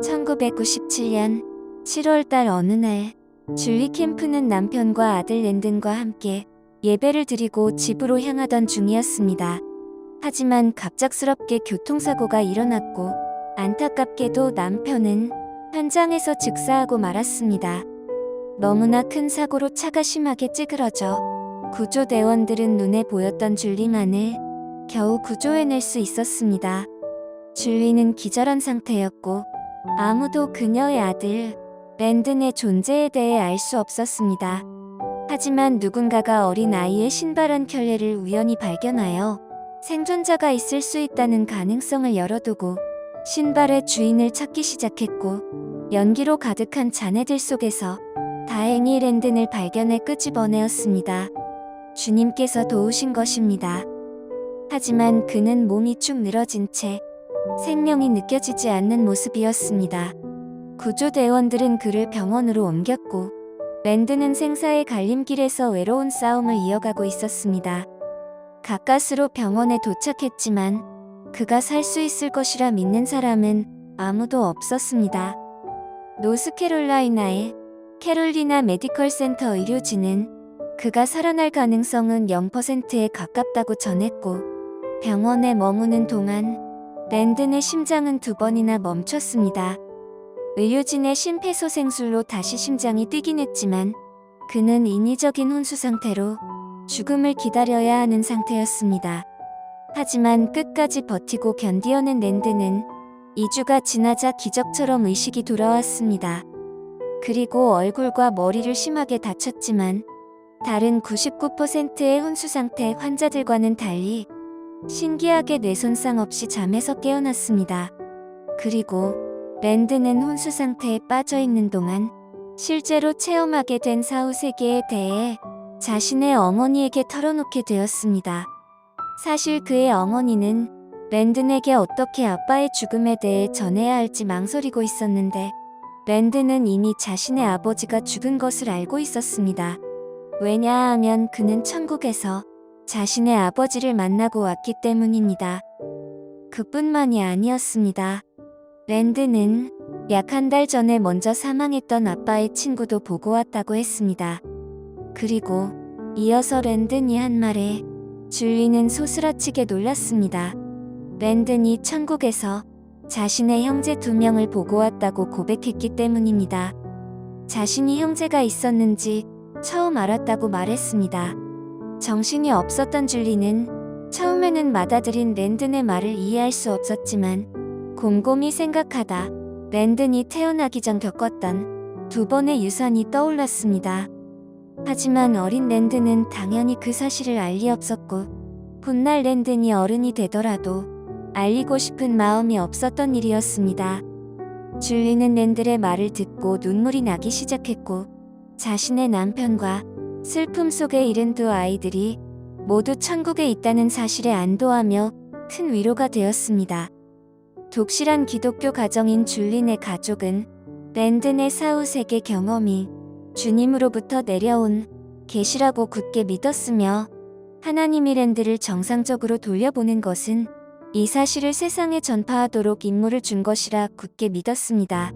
(1997년 7월달) 어느 날 줄리 캠프는 남편과 아들 랜든과 함께 예배를 드리고 집으로 향하던 중이었습니다. 하지만 갑작스럽게 교통사고가 일어났고 안타깝게도 남편은 현장에서 즉사하고 말았습니다. 너무나 큰 사고로 차가 심하게 찌그러져 구조대원들은 눈에 보였던 줄리만을 겨우 구조해낼 수 있었습니다. 줄리는 기절한 상태였고 아무도 그녀의 아들 랜든의 존재에 대해 알 수 없었습니다. 하지만 누군가가 어린 아이의 신발 한 켤레를 우연히 발견하여 생존자가 있을 수 있다는 가능성을 열어두고 신발의 주인을 찾기 시작했고, 연기로 가득한 잔해들 속에서 다행히 랜든을 발견해 끄집어내었습니다. 주님께서 도우신 것입니다. 하지만 그는 몸이 축 늘어진 채 생명이 느껴지지 않는 모습이었습니다. 구조대원들은 그를 병원으로 옮겼고 랜든은 생사의 갈림길에서 외로운 싸움을 이어가고 있었습니다. 가까스로 병원에 도착했지만 그가 살 수 있을 것이라 믿는 사람은 아무도 없었습니다. 노스캐롤라이나의 캐롤리나 메디컬 센터 의료진은 그가 살아날 가능성은 0%에 가깝다고 전했고, 병원에 머무는 동안 랜든의 심장은 2번이나 멈췄습니다. 의료진의 심폐소생술로 다시 심장이 뛰긴 했지만 그는 인위적인 혼수 상태로 죽음을 기다려야 하는 상태였습니다. 하지만 끝까지 버티고 견디어낸 랜든은 2주가 지나자 기적처럼 의식이 돌아왔습니다. 그리고 얼굴과 머리를 심하게 다쳤지만 다른 99%의 혼수 상태 환자들과는 달리 신기하게 뇌손상 없이 잠에서 깨어났습니다. 그리고 랜든은 혼수 상태에 빠져있는 동안 실제로 체험하게 된 사후 세계에 대해 자신의 어머니에게 털어놓게 되었습니다. 사실 그의 어머니는 랜든에게 어떻게 아빠의 죽음에 대해 전해야 할지 망설이고 있었는데, 랜든은 이미 자신의 아버지가 죽은 것을 알고 있었습니다. 왜냐하면 그는 천국에서 자신의 아버지를 만나고 왔기 때문입니다. 그뿐만이 아니었습니다. 랜든은 약 한 달 전에 먼저 사망했던 아빠의 친구도 보고 왔다고 했습니다. 그리고 이어서 랜든이 한 말에 줄리는 소스라치게 놀랐습니다. 랜든이 천국에서 자신의 형제 2명을 보고 왔다고 고백했기 때문입니다. 자신이 형제가 있었는지 처음 알았다고 말했습니다. 정신이 없었던 줄리는 처음에는 받아들인 랜든의 말을 이해할 수 없었지만 곰곰이 생각하다 랜든이 태어나기 전 겪었던 2번의 유산이 떠올랐습니다. 하지만 어린 랜든은 당연히 그 사실을 알 리 없었고, 훗날 랜든이 어른이 되더라도 알리고 싶은 마음이 없었던 일이었습니다. 줄리는 랜든의 말을 듣고 눈물이 나기 시작했고, 자신의 남편과 슬픔 속에 잃은 2 아이들이 모두 천국에 있다는 사실에 안도하며 큰 위로가 되었습니다. 독실한 기독교 가정인 줄리네 가족은 랜든의 사후 세계 경험이 주님으로부터 내려온 계시라고 굳게 믿었으며, 하나님이 랜든을 정상적으로 돌려보는 것은 이 사실을 세상에 전파하도록 임무를 준 것이라 굳게 믿었습니다.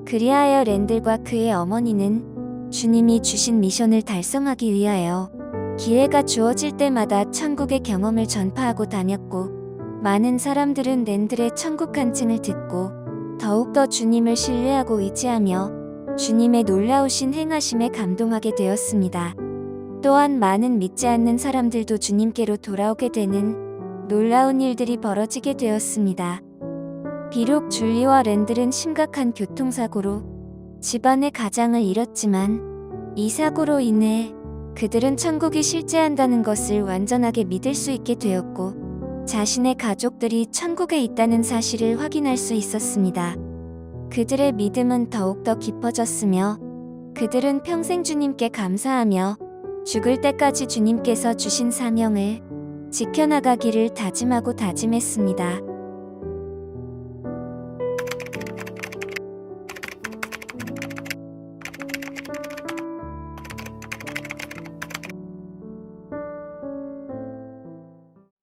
그리하여 랜든과 그의 어머니는 주님이 주신 미션을 달성하기 위하여 기회가 주어질 때마다 천국의 경험을 전파하고 다녔고, 많은 사람들은 랜든의 천국 간증을 듣고 더욱더 주님을 신뢰하고 의지하며 주님의 놀라우신 행하심에 감동하게 되었습니다. 또한 많은 믿지 않는 사람들도 주님께로 돌아오게 되는 놀라운 일들이 벌어지게 되었습니다. 비록 줄리와 랜든은 심각한 교통사고로 집안의 가장을 잃었지만, 이 사고로 인해 그들은 천국이 실제한다는 것을 완전하게 믿을 수 있게 되었고, 자신의 가족들이 천국에 있다는 사실을 확인할 수 있었습니다. 그들의 믿음은 더욱더 깊어졌으며, 그들은 평생 주님께 감사하며 죽을 때까지 주님께서 주신 사명을 지켜나가기를 다짐하고 다짐했습니다.